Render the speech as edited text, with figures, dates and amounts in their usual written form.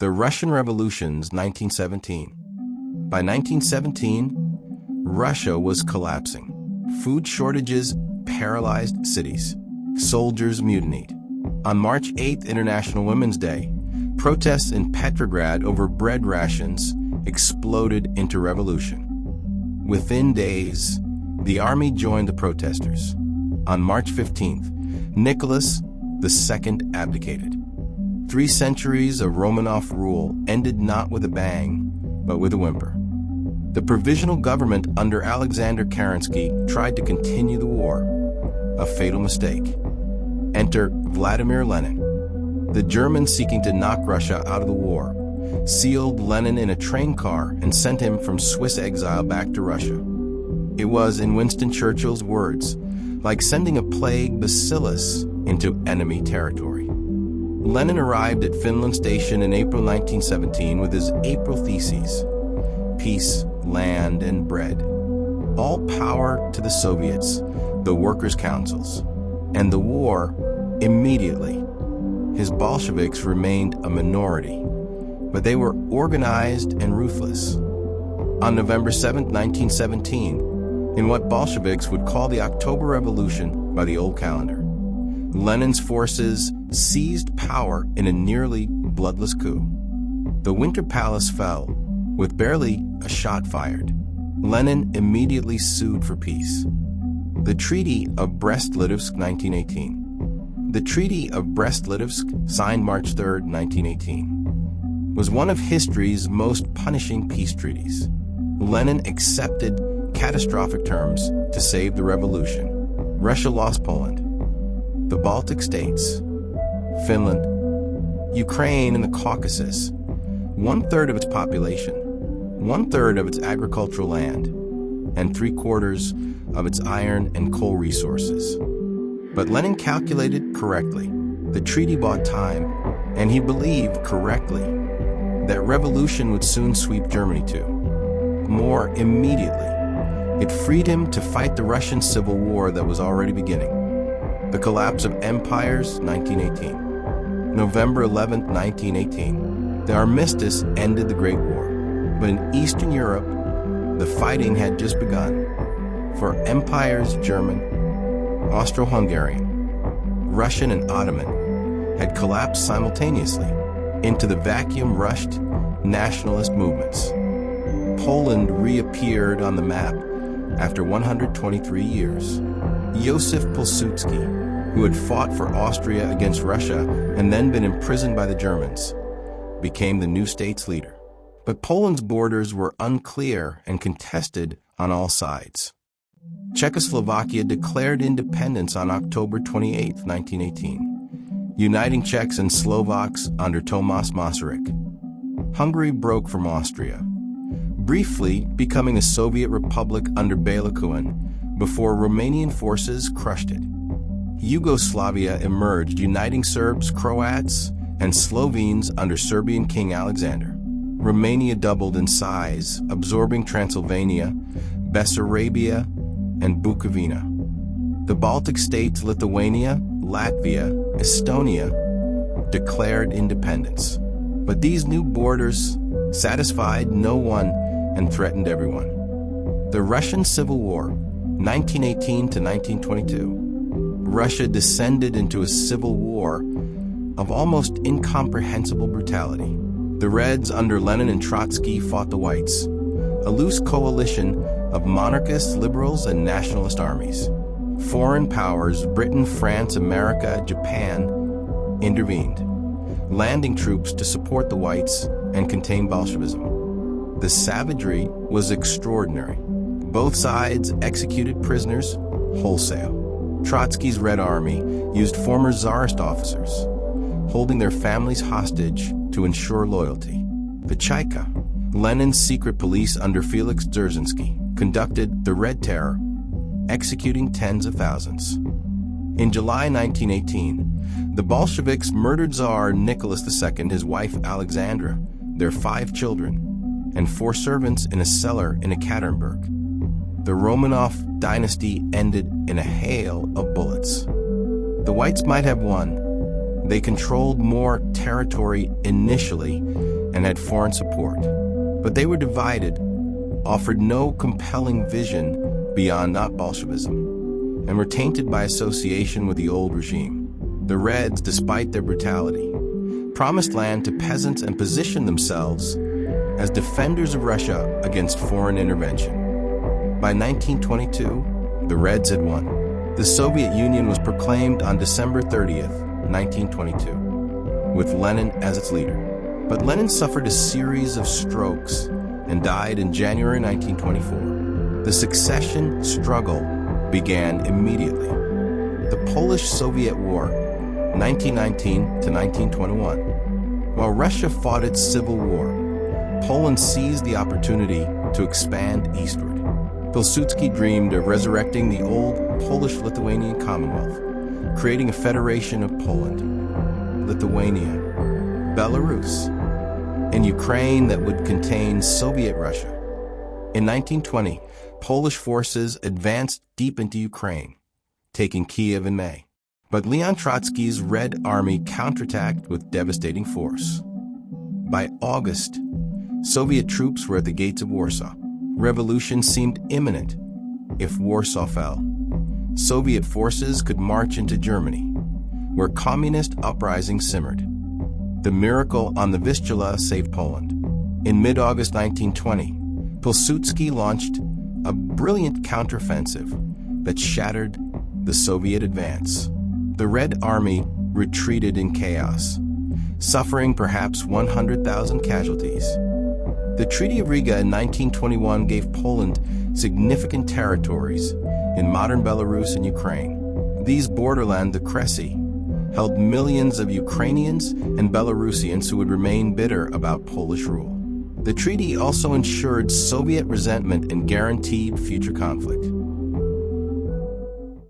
The Russian Revolutions, 1917. By 1917, Russia was collapsing. Food shortages paralyzed cities. Soldiers mutinied. On March 8th, International Women's Day, protests in Petrograd over bread rations exploded into revolution. Within days, the army joined the protesters. On March 15th, Nicholas II abdicated. 3 centuries of Romanov rule ended not with a bang, but with a whimper. The provisional government under Alexander Kerensky tried to continue the war, a fatal mistake. Enter Vladimir Lenin. The Germans, seeking to knock Russia out of the war, sealed Lenin in a train car and sent him from Swiss exile back to Russia. It was, in Winston Churchill's words, like sending a plague bacillus into enemy territory. Lenin arrived at Finland Station in April 1917 with his April theses: peace, land, and bread. All power to the Soviets, the workers' councils, and the war immediately. His Bolsheviks remained a minority, but they were organized and ruthless. On November 7, 1917, in what Bolsheviks would call the October Revolution by the old calendar, Lenin's forces seized power in a nearly bloodless coup. The Winter Palace fell, with barely a shot fired. Lenin immediately sued for peace. The Treaty of Brest-Litovsk, 1918. The Treaty of Brest-Litovsk, signed March 3, 1918, was one of history's most punishing peace treaties. Lenin accepted catastrophic terms to save the revolution. Russia lost Poland, the Baltic states, Finland, Ukraine, and the Caucasus, 1/3 of its population, 1/3 of its agricultural land, and 3/4 of its iron and coal resources. But Lenin calculated correctly. The treaty bought time, and he believed correctly that revolution would soon sweep Germany too. More immediately, it freed him to fight the Russian Civil War that was already beginning. The collapse of empires, 1918. November 11, 1918. The armistice ended the Great War. But in Eastern Europe, the fighting had just begun. For empires, German, Austro-Hungarian, Russian, and Ottoman, had collapsed simultaneously. Into the vacuum rushed nationalist movements. Poland reappeared on the map after 123 years. Josef Pilsudski, who had fought for Austria against Russia and then been imprisoned by the Germans, became the new state's leader. But Poland's borders were unclear and contested on all sides. Czechoslovakia declared independence on October 28, 1918, uniting Czechs and Slovaks under Tomáš Masaryk. Hungary broke from Austria, briefly becoming a Soviet republic under Béla Kun before Romanian forces crushed it. Yugoslavia emerged, uniting Serbs, Croats, and Slovenes under Serbian King Alexander. Romania doubled in size, absorbing Transylvania, Bessarabia, and Bukovina. The Baltic states, Lithuania, Latvia, Estonia, declared independence. But these new borders satisfied no one and threatened everyone. The Russian Civil War, 1918 to 1922. Russia descended into a civil war of almost incomprehensible brutality. The Reds under Lenin and Trotsky fought the Whites, a loose coalition of monarchists, liberals, and nationalist armies. Foreign powers, Britain, France, America, Japan, intervened, landing troops to support the Whites and contain Bolshevism. The savagery was extraordinary. Both sides executed prisoners wholesale. Trotsky's Red Army used former Tsarist officers, holding their families hostage to ensure loyalty. The Chaika, Lenin's secret police under Felix Dzerzhinsky, conducted the Red Terror, executing tens of thousands. In July 1918, the Bolsheviks murdered Tsar Nicholas II, his wife Alexandra, their 5 children, and 4 servants in a cellar in Ekaterinburg. The Romanov dynasty ended in a hail of bullets. The Whites might have won. They controlled more territory initially and had foreign support. But they were divided, offered no compelling vision beyond not Bolshevism, and were tainted by association with the old regime. The Reds, despite their brutality, promised land to peasants and positioned themselves as defenders of Russia against foreign intervention. By 1922, the Reds had won. The Soviet Union was proclaimed on December 30th, 1922, with Lenin as its leader. But Lenin suffered a series of strokes and died in January 1924. The succession struggle began immediately. The Polish-Soviet War, 1919 to 1921. While Russia fought its civil war, Poland seized the opportunity to expand eastward. Pilsudski dreamed of resurrecting the old Polish-Lithuanian Commonwealth, creating a federation of Poland, Lithuania, Belarus, and Ukraine that would contain Soviet Russia. In 1920, Polish forces advanced deep into Ukraine, taking Kiev in May. But Leon Trotsky's Red Army counterattacked with devastating force. By August, Soviet troops were at the gates of Warsaw. Revolution seemed imminent. If Warsaw fell, Soviet forces could march into Germany, where communist uprisings simmered. The miracle on the Vistula saved Poland. In mid-August 1920, Pilsudski launched a brilliant counteroffensive that shattered the Soviet advance. The Red Army retreated in chaos, suffering perhaps 100,000 casualties. The Treaty of Riga in 1921 gave Poland significant territories in modern Belarus and Ukraine. These borderland, the Kresy, held millions of Ukrainians and Belarusians who would remain bitter about Polish rule. The treaty also ensured Soviet resentment and guaranteed future conflict.